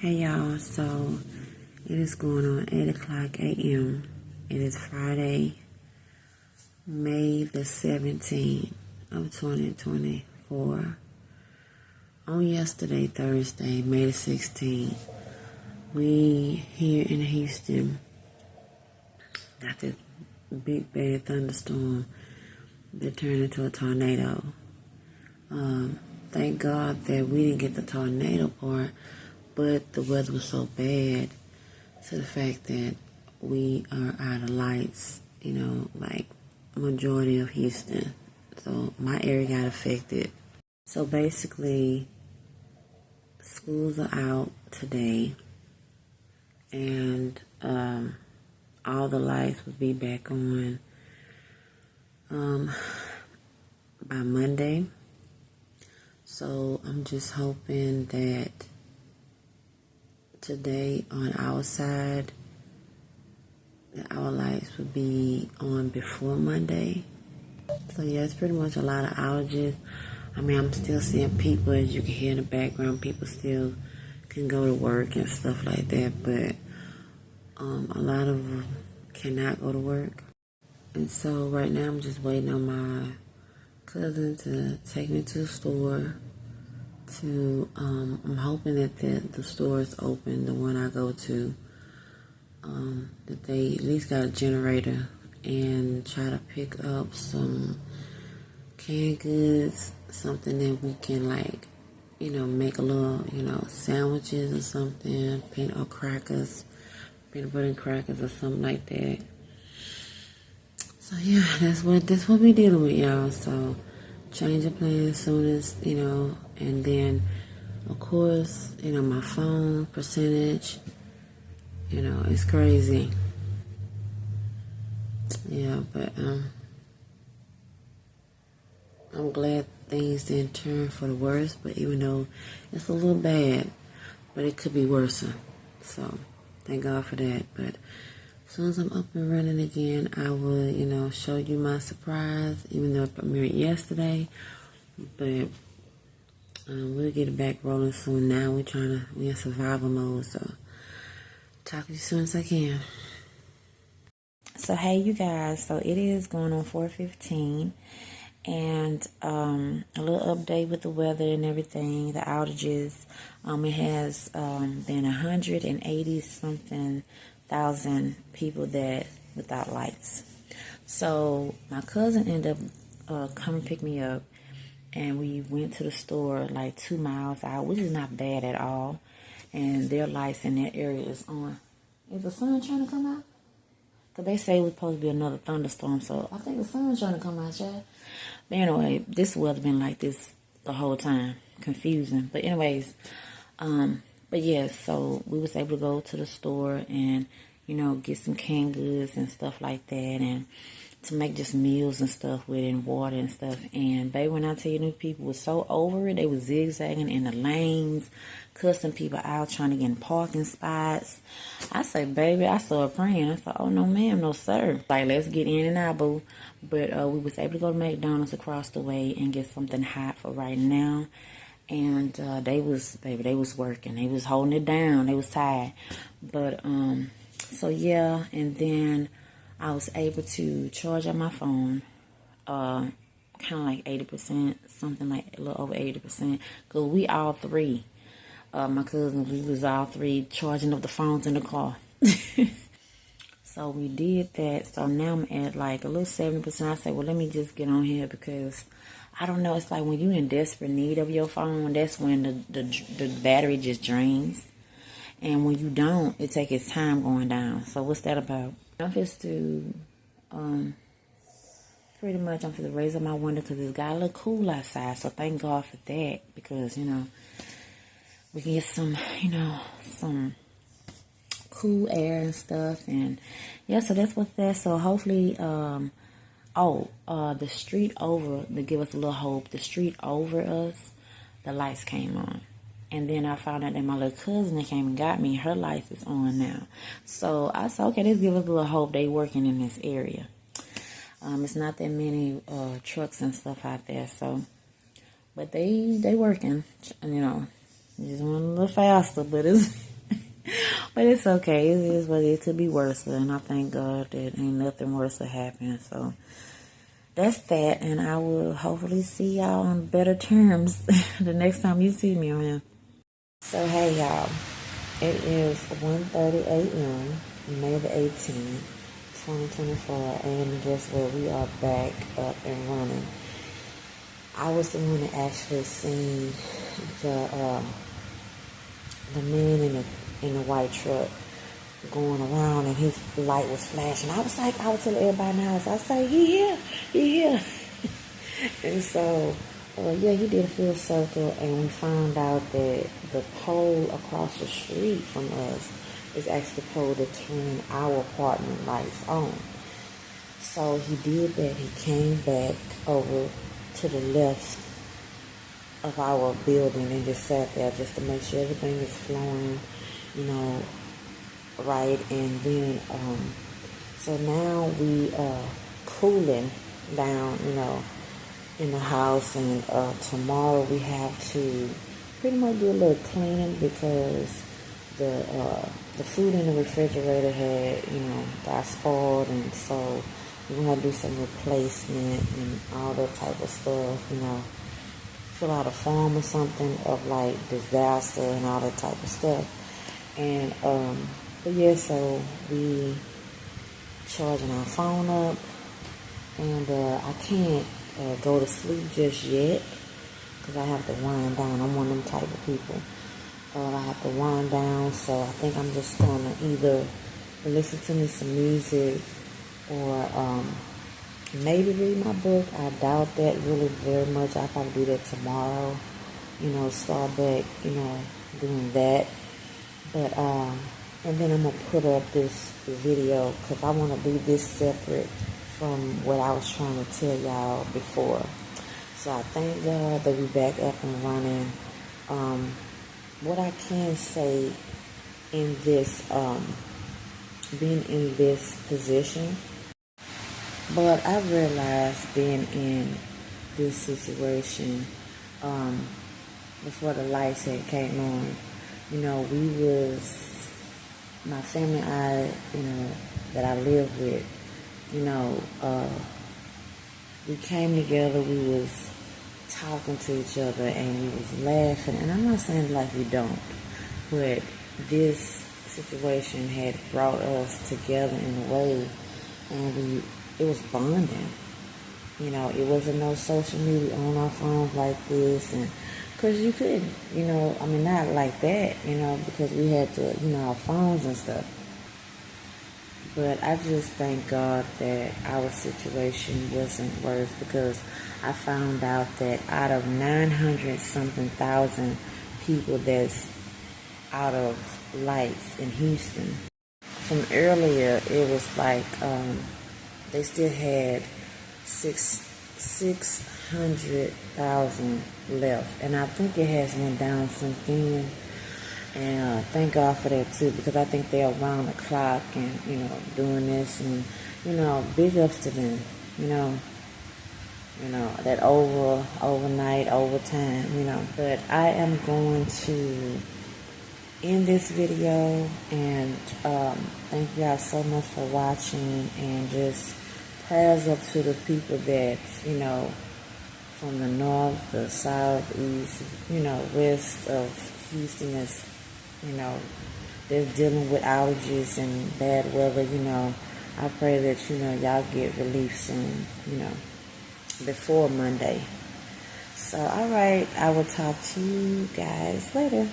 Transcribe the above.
Hey y'all, so it is going on 8 o'clock a.m. It is Friday, May the 17th of 2024. On yesterday, Thursday, May the 16th, we here in Houston got this big bad thunderstorm that turned into a tornado. Thank God that we didn't get the tornado part, but the weather was so bad to the fact that we are out of lights, like majority of Houston. So my area got affected. So basically, schools are out today, and all the lights will be back on by Monday. So I'm just hoping that today on our side, that our lights would be on before Monday. So yeah, it's pretty much a lot of outages. I mean, I'm still seeing people, as you can hear in the background, people still can go to work and stuff like that, but a lot of them cannot go to work. And so right now I'm just waiting on my cousin to take me to the store. I'm hoping that the store is open, the one I go to, that they at least got a generator, and try to pick up some canned goods, something that we can make a little, sandwiches or something, peanut butter and crackers or something like that. So yeah, that's what we dealing with, y'all. So change of plans as soon as, and then of course, my phone percentage, it's crazy. Yeah, but I'm glad things didn't turn for the worse, but even though it's a little bad, but it could be worse. So thank God for that. But as soon as I'm up and running again, I will, show you my surprise, even though it premiered yesterday. But we'll get it back rolling soon. Now we're in survival mode, so talk to you as soon as I can. So hey, you guys, so it is going on 4:15, and a little update with the weather and everything, the outages. It has been 180 something thousand people that without lights. So my cousin ended up coming to pick me up, and we went to the store like 2 miles out, which is not bad at all. And their lights in that area is on. Is the sun trying to come out? Because they say it was supposed to be another thunderstorm, so I think the sun's trying to come out, y'all. But anyway, this weather been like this the whole time. Confusing. But anyways, but yeah, so we was able to go to the store and, get some canned goods and stuff like that, and to make just meals and stuff with it, and water and stuff. And baby, when I tell you, these people was so over it, they was zigzagging in the lanes, cussing people out, trying to get in parking spots. I say, baby, I started praying. I said, oh no ma'am, no sir. Like, let's get in and out, boo. But we was able to go to McDonald's across the way and get something hot for right now. And they was working. They was holding it down. They was tired. But so yeah, and then I was able to charge up my phone, kind of like 80%, something like a little over 80%. Because we all three, my cousins, we was all three charging up the phones in the car. So we did that. So now I'm at like a little 70%. I said, well, let me just get on here because I don't know. It's like when you're in desperate need of your phone, that's when the battery just drains. And when you don't, it takes its time going down. So what's that about? I'm just to, pretty much I'm going to raise up my window because it's got a little cool outside. So thank God for that because, we can get some, some cool air and stuff. And yeah, so that's what's there. So hopefully, the street over, to give us a little hope, the street over us, the lights came on. And then I found out that my little cousin that came and got me, her light is on now. So I said, okay, let's give us a little hope. They working in this area. It's not that many trucks and stuff out there. So, but they working. Just went a little faster, but it's But it's okay. It is what it is. It could be worse. And I thank God that ain't nothing worse to happen. So that's that. And I will hopefully see y'all on better terms the next time you see me on here. So, hey, y'all. It is 1:30 a.m. May the 18th, 2024. And guess what? We are back up and running. I was the one that actually seen the man in the white truck going around, and his light was flashing. I was like, I was telling everybody in the house, I was like, he here. And so, yeah, he did a full circle, and we found out that the pole across the street from us is actually the pole to turn our apartment lights on. So he did that. He came back over to the left of our building and just sat there just to make sure everything is flowing, right. And then, so now we cooling down, in the house, and tomorrow we have to pretty much do a little cleaning because the food in the refrigerator had, got spoiled, and so we're gonna have to do some replacement and all that type of stuff, fill out a form or something of like disaster and all that type of stuff. And but yeah, so we charging our phone up, and I can't go to sleep just yet because I have to wind down. I'm one of them type of people. I have to wind down, so I think I'm just gonna either listen to me some music or maybe read my book. I doubt that really very much. I'll probably do that tomorrow, start back, doing that. But, and then I'm going to put up this video because I want to do this separate from what I was trying to tell y'all before. So I thank God that we're back up and running. What I can say in this, being in this position, but I realized being in this situation, before the lights had came on, my family and I, that I live with, we came together, we was talking to each other, and we was laughing, and I'm not saying like we don't, but this situation had brought us together in a way, and it was bonding. It wasn't no social media on our phones like this, and because you couldn't, not like that, because we had to, our phones and stuff. But I just thank God that our situation wasn't worse, because I found out that out of 900 something thousand people that's out of lights in Houston, from earlier it was like they still had 600,000 left, and I think it has went down since then. And thank God for that too, because I think they're around the clock and doing this, and big ups to them. That overnight, overtime. But I am going to end this video, and thank you guys so much for watching, and just prayers up to the people that, from the north, the south, east, west of Houston that's, that's dealing with outages and bad weather, I pray that, y'all get relief soon, before Monday. So, all right, I will talk to you guys later.